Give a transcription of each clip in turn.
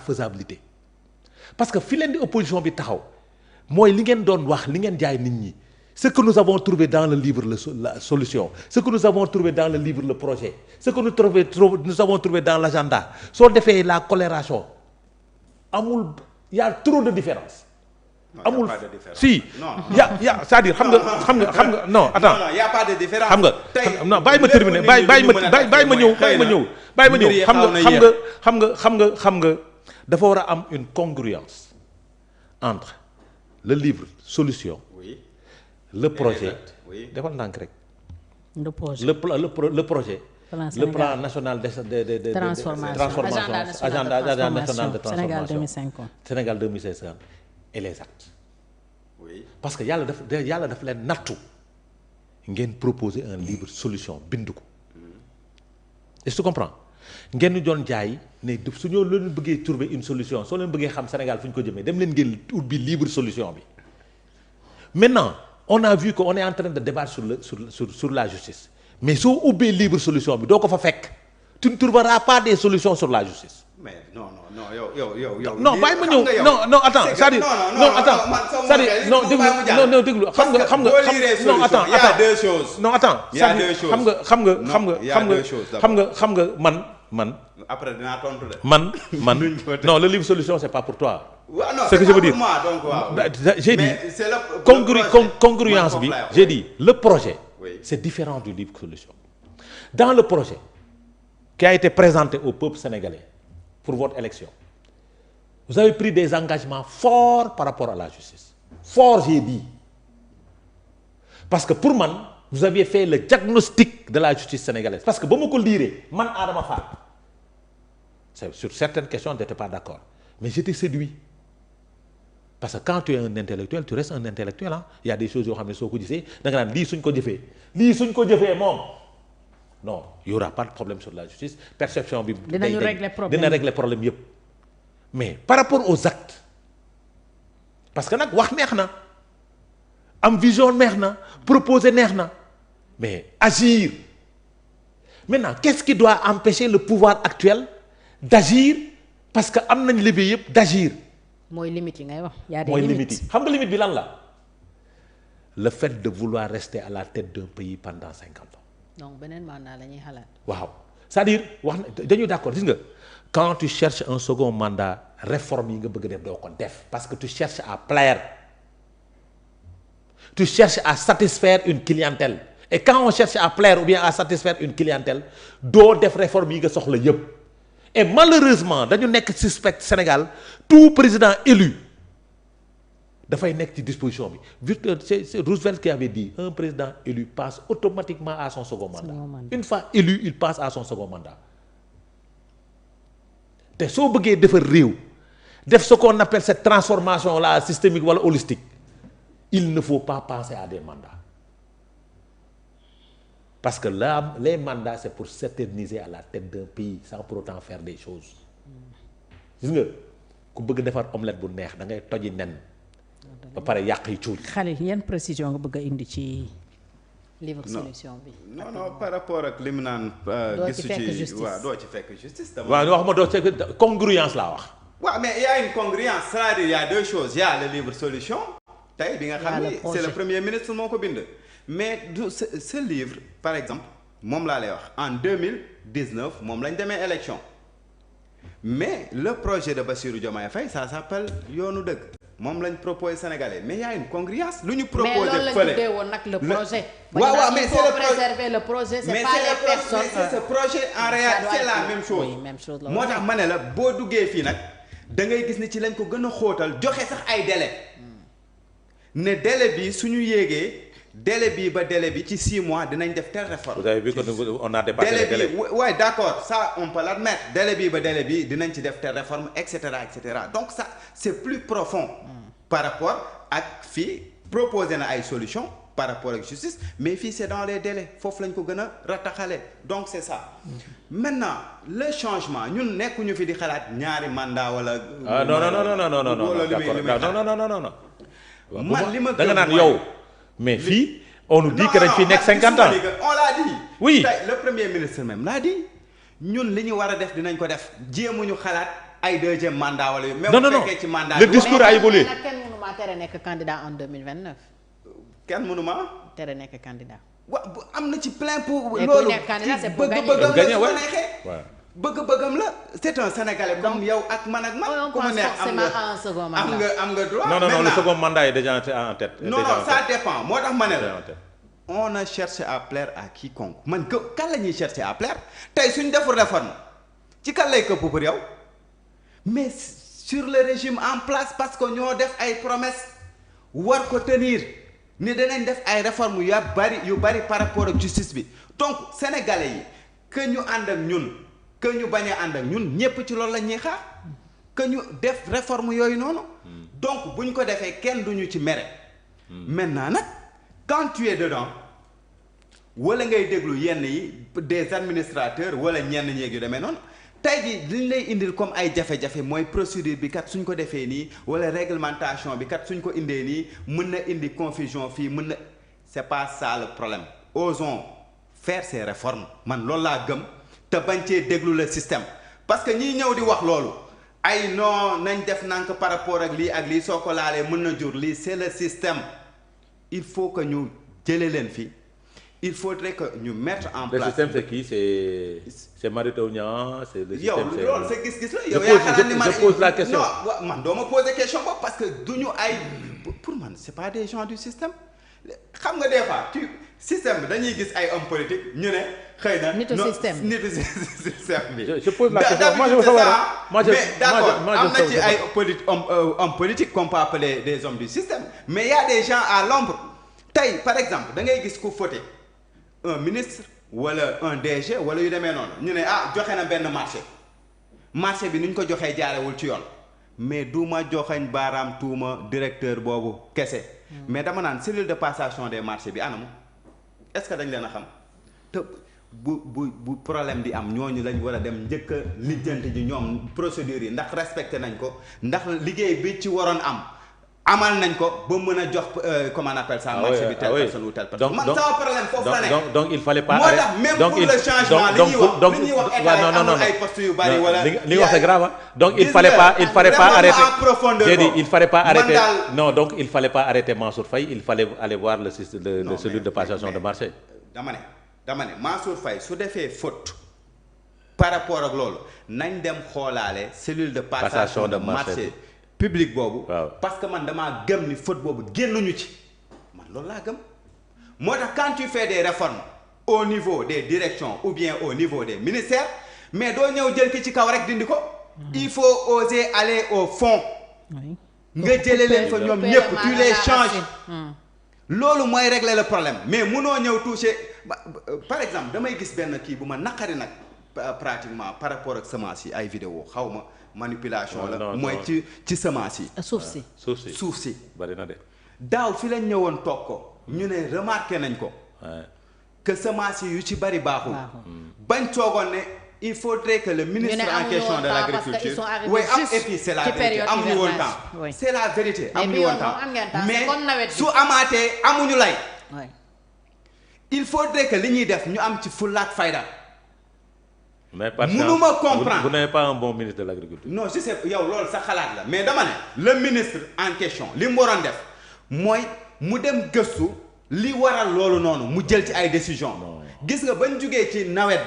faisabilité parce que fi leen di opposition bi taxaw mooy li ngeen doon wax li ngeen jaay nit ñi ce que nous avons trouvé dans le livre la solution ce que nous avons trouvé dans le livre le projet ce que nous avons trouvé dans l'agenda soo defee la colération amul y a trop de différence. amul si y a c'est-à-dire xam nga non attends non y a pas de différence xam nga non bàyyi ma terminer bàyyi ma ñëw xam nga dafa war a am une congruence entre le livre solution le projet defal ndànk rek le projet le projet le plan national de transformation agenda national de transformation Sénégal 2050 et les actes parce que yàlla daf leen nattu ngeen proposer un livre solution bind ko est-ce que tu comprends ngeen ñu doon jaay ne su ñoo leen bëggee trouver une solution soo leen bëggee xam Sénégal fu ñu ko jëmee dem leen ngeen ubbi livre solution bi maintenant on a vu que on est en train de débattre sur la justice mais soo ubbee livre solution bi doo ko fa fekk tu ne trouveras pas des solutions sur la justice. mais non yow. non bàyyi ma ñëw non attends c'est-à-dire non attends c'est-à-dire non déglu xam nga man après dinaa tontu de. man non le livre solution c'est pas pour toi. C'est ce que je veux dire. J'ai dit congruence bi j'ai dit le projet c'est différent du livre solution. Dans le projet qui a été présenté au peuple sénégalais pour votre élection, vous avez pris des engagements forts par rapport à la justice. Forts, j'ai dit. Parce que pour moi, vous aviez fait le diagnostic de la justice sénégalaise. Parce que si je lire, man Adama Fall, sur certaines questions, je n'étais pas d'accord. Mais j'étais séduit. Parce que quand tu es un intellectuel, tu restes un intellectuel. Hein? Il y a des choses que tu disais, non, il n'y aura pas de problème sur la justice. Perception, dina régler problème. Mais par rapport aux actes, parce que nak wax neex na am vision neex na proposer neex na mais agir maintenant qu'est-ce qui doit empêcher le pouvoir actuel d'agir parce que am nañ levier yëpp d'agir. mooy limite yi ngay wax. y a des mooy limites limite yi xam nga limite bi lan la le fait de vouloir rester à la tête d'un pays pendant 50 ans. donc beneen mandat la ñuy xalaat. waaw c'est-à-dire wax na dañuy d'accord gis nga. Quand tu cherches un second mandat réforme yi nga bëgg def doo ko def parce que tu cherches à plaire tu cherches à satisfaire une clientèle et quand on cherche à plaire ou bien à satisfaire une clientèle doo def réforme yi nga soxla yépp et malheureusement dañu nekk suspect Sénégal tout président élu dafay nekk ci disposition bi c'est Roosevelt qui avait dit un président élu passe automatiquement à son second mandat une fois élu il passe à son second mandat. te soo bëggee defar réew def ce qu'on appelle cette transformation là systémique wala holistique il ne faut pas penser à des mandats parce que là les mandats c'est pour s'éterniser à la tête d'un pays sans pour autant faire des choses gis nga ku bëgg defar omelette bu neex da ngay toji nen ba pare yàq yi cuuj. Khalil yan précision nga bëgg a indi ci livre solution bi. non par rapport ak li mu naan. doo ci fekk justice waaw doo ci fekk justice. waaw wax ma doo ci congruence laa wax. waaw mais il y a une congruence c'est-à-dire il y a deux choses il y a le livre solution. tey bi nga xam ni c'est le premier ministre moo ko bind. mais du ce livre par exemple moom laa lay wax en 2019 moom lañ demee élection mais le projet de Bassirou Diomaye Faye ça s'appelle yoonu dëgg. moom lañ proposé sénégalais mais y a une congruence lu ñu proposé fële mais loolu la ñu tuddee woon nag le projet. waaw mais c'est préserver le projet c'est pas les personnes. mais c'est ce projet en réalité c'est la même chose. oui même chose la moo tax ma ne la boo duggee fii nag da ngay gis ni ci lañ ko gën a xóotal joxe sax ay délai ne délai bi suñu yéegee délai bi ba délai bi ci 6 mois dinañ def telle réforme. vous avez vu que on a dépassé le délai. ouais d'accord ça on peut l'admettre délai bi ba délai bi dinañ ci def telle réforme et cetera donc ça c'est plus profond. par rapport ak fii proposer na ay solutions par rapport ak justice mais fii c'est dans les délais foofu lañ ko gën a rataxale donc c'est ça. maintenant le changement ñun nekkuñu fi di xalaat ñaari mandat wala. non. man li ma da nga naan yow. mais fii on nous dit que dañ fi nekk 50 ans on l'a dit. oui tey le premier ministre même l'a dit ñun li ñu war a def dinañ ko def jéemuñu xalaat ay deuxième mandat wala yooyu. non non ci mandat le discours a évolué. mais kenn mënu maa tere nekk candidat en 2029. kenn mënu maa tere nekk candidat. waaw am na ci plein pour. loolu nekk candidat c'est pour bëgg-bëggam la c'est un Sénégalais comme yow ak man ak man. ku mu neex am nga droit. non le second mandat est déjà en tête. non ça dépend moo tax ma ne la. on ne cherche à plaire à quiconque man kan la ñuy chercher à plaire tey suñ deful réforme ci kan lay këpp pour yow mais sur le régime en place parce que ñoo def ay promesses war ko tenir ni danañ def ay réformes yu bari par rapport ak justice bi donc sénégalais yi que ñu ànd ak ñun que ñu bañ a ànd ak ñun ñépp ci loolu la ñuy xaar que ñu def réforme yooyu noonu donc buñ ko defee kenn duñu ci mere maintenant nag quand tu es dedans wala ngay déglu yenn yi des administrateurs wala ñenn ñeeg yu demee noonu tey jii liñ lay indil comme ay jafe-jafe mooy procédure bi kat suñ ko defee nii wala réglementation bi kat suñ ko indee nii mën na indi confusion fii mën na c'est pas ça le problème osons faire ces réformes man loolu laa gëm te bañ cee déglu le système parce que ñiy ñëw di wax loolu ay non nañ def nank par rapport ak lii soo ko laalee mën na jur lii c'est le système il faut que ñu jëlee leen fii il faudrait que ñu mettre en place. Le système c'est qui c'est Mary Teuw Niane c'est le système. yow loolu sa gis-gis la yow yaa xalaat ni man je pose la question. non man doo ma poser question boobu parce que du ñu ay pour man c'est pas des gens du système xam nga des fois système bi dañuy gis ay hommes politiques ñu ne xëy na. nitu système bi. je pose la question moi je veux savoir. d'accord am na ci ay hommes politiques qu'on peut appeler des hommes du système mais il y a des gens à l'ombre tey par exemple da ngay gis ku fauté un ministre wala un DG wala yu demee noonu ñu ne joxe na benn marché bi ni ñu ko joxee jaarewul ci yoon mais du ma joxañ baaraam tuuma directeur boobu kese mais dama naan cellule de passation des marchés bi anamu est-ce que dañ leen a xam te bu problème di am ñooñu lañ war a dem njëkk a lijjanti ji ñoom procédures yi ndax respecté nañ ko ndax liggéey bi ci waroon amal nañ ko ba mën a jox comment on appelle ça marché bi telle personne ou telle personne man sama problème foofu la nekk donc il fallait pas moo tax même pour le changement li ñuy wax état amul ay postes yu bari wala li nga wax c'est grave donc il fallait pas arrêter j'ai dit il fallait pas arrêter non donc il fallait pas arrêter Mansour Faye il fallait aller voir le cellule de passation de marché dama ne Mansour Faye su defee faute par rapport ak loolu nañ dem xoolaale cellule de passation de marché public boobu parce que man damaa gëm ni faute boobu génnuñu ci man loolu laa gëm moo tax quand tu fais des réformes au niveau des directions ou bien au niveau des ministères mais doo ñëw jël ki ci kaw rek dindi ko il faut oser aller au fond nga jëlee leen fa ñoom ñëpp tu les changes loolu mooy régler le problème mais munoo ñëw toucher par exemple damay gis benn kii bu ma naqari nag pratiquement par rapport ak semence yi ay vidéo xaw ma manipulation la mooy ci semence yi suuf si bari na de daaw fi lañ ñëwoon toog ko ñu ne remarqué nañ ko que semence yi yu ci bari baaxul bañ toogoon ne il faudrait que le ministre en question de l'agriculture oui et puis c'est la vérité amuñu woon temps c'est la vérité amuñu woon temps mais su amaatee amuñu lay il faudrait que li ñuy def ñu am ci fullaak fayda mais par mënuma comprendre vous n'avez pas un bon ministre de l'agriculture. non je sais yow loolu sa xalaat la mais dama ne le ministre en question li mu waroon def mooy mu dem gëstu li waral loolu noonu mu jël ci ay décisions. gis nga bañ jugee ci nawet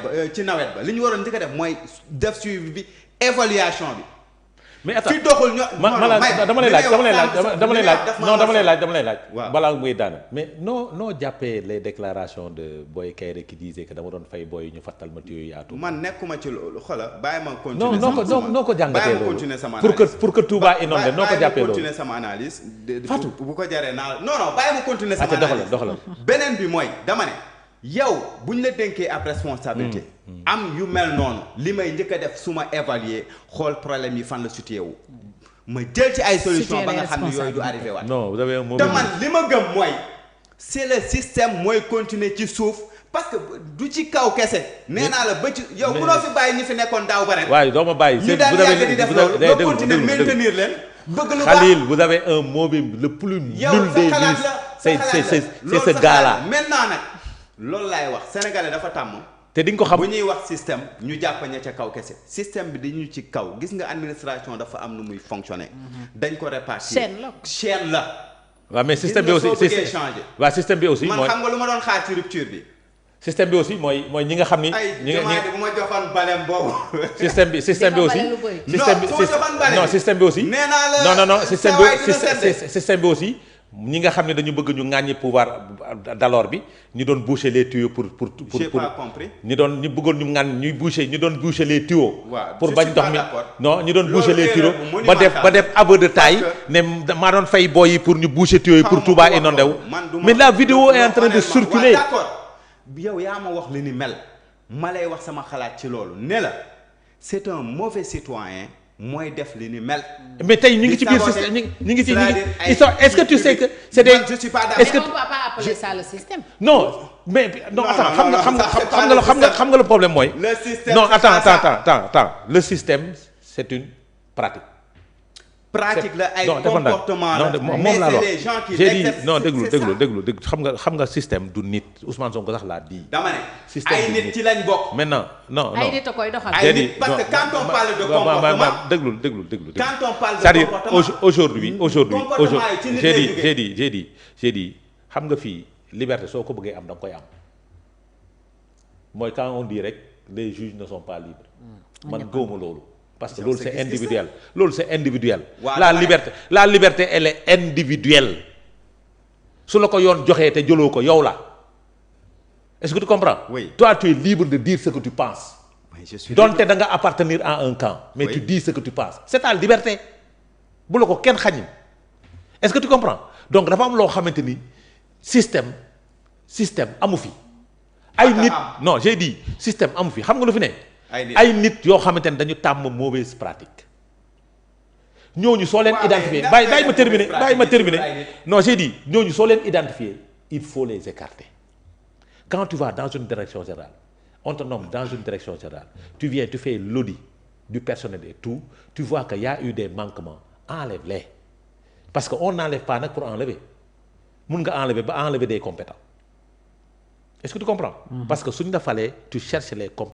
ba li ñu waroon njëkk a def mooy def suivi bi évaluation bi. mais attends fi doxul ño dama lay laaj. waaw balaa muy daane mais noo jàppee les déclarations de Boy Kayré qui disait que dama doon fay booy ñu fattal ma tuyau yaatu. man nekkuma ci loolu xoolal bàyyi ma continuer. noo ko jàngatee loolu pour que Touba inondé noo ko jàppee loolu. continuer sama analyse. Fatou bu ko jaree naa non bàyyi ma continuer sama analyse. doxalal beneen bi mooy dama ne. yow bu ñu la dénkee ab responsabilité am yu mel noonu li may njëkk a def su ma évaluer xool problème yi fan la situé wu ma jël ci ay solution ba nga xam ne yooyu du arrivé waat non vous avez un mot te man li ma gëm mooy c'est le système mooy continuer ci suuf parce que du ci kaw kese nee naa la ba ci yow munoo fi bàyyi ñi fi nekkoon daaw ba ren waaye doo ma bàyyi ñu daan yàgg di def loolu nga continuer maintenir leen bëgg lu baax Khalil vous avez un mot le plus nul des ministres c'est ce gars-là maintenant nag loolu laay wax sénégalais dafa tàmm te di nga ko xam bu ñuy wax système ñu jàpp ña ca kaw kese système bi dañu ci kaw gis nga administration dafa am nu muy fonctionner. dañ ko répartir chaîne la. waaw mais système bi aussi waaw système bi aussi. man xam nga lu ma doon xaar ci rupture bi. système bi aussi mooy ñi nga xam ni. ñi nga bu ma joxoon balem boobu. système bi aussi. système bi aussi. nee naa la non système bi aussi. ñi nga xam ne dañu bëgg ñu ŋàññi pouvoir d'alors bi ñu doon boucher les tuyaux pour j'ai pas compris. ñu bëggoon ñu ŋàññ ñu doon boucher les tuyaux. waaw pour bañ ndox mi non ñu doon boucher les tuyaux ba def aveu de taille ne maa doon fay boy yi pour ñu boucher tuyaux yi pour Touba inondé wu. mais la vidéo est en train de circuler. d'accord yow yaa ma wax li ni mel ma lay wax sama xalaat ci loolu ne la c'est un mauvais citoyen. mooy def li ni mel. mais tey ñu ngi ci biir système ñu ngi ci est-ce que tu sais que c'est des. je suis pas d'accord. est-ce que on va pas appeler ça le système. non mais non attends xam nga le problème mooy. le système non attends le système c'est une pratique. pratique la ay comportement la moom laa wax les gens qui j'ai dit non déglu xam nga système du nit Ousmane Sonko sax laa di. dama ne ay nit ci lañ bokk. maintenant non ay nit a koy doxal. ay nit parce que quand on parle de comportement déglu quand on parle de c'est-à-dire comportement aujourd'hui j'ai dit xam nga fii liberté soo ko bëggee am da nga koy am mooy quand on dit rek les juges ne sont pas libres. man gëwuma loolu. parce que loolu c'est individuel la liberté elle est individuelle su la ko yoon joxee te jëloo ko yow la est-ce que tu comprends. oui toi tu es libre de dire ce que tu penses. oui je suis donte da nga appartenir à un camp. mais tu dis ce que tu penses c'est ta liberté bu la ko kenn xañin est-ce que tu comprends donc dafa am loo xamante ni système amu fi. ay nit non j'ai dit système amu fi xam nga lu fi ne. ay nit yoo xamante ne dañu tàmm mauvaise pratique ñooñu soo leen identifier bàyyi ma terminer non j'ai dit ñooñu soo leen identifier il faut les écarter quand tu vas dans une direction générale on te nomme dans une direction générale tu viens tu fais l'audit du personnel et tout tu vois que y a eu des manquements enlève-les parce que on n'enlève pas nag pour enlever mun nga enlever ba enlever des compétents est-ce que tu comprends parce que suñ la falee tu cherches les compétences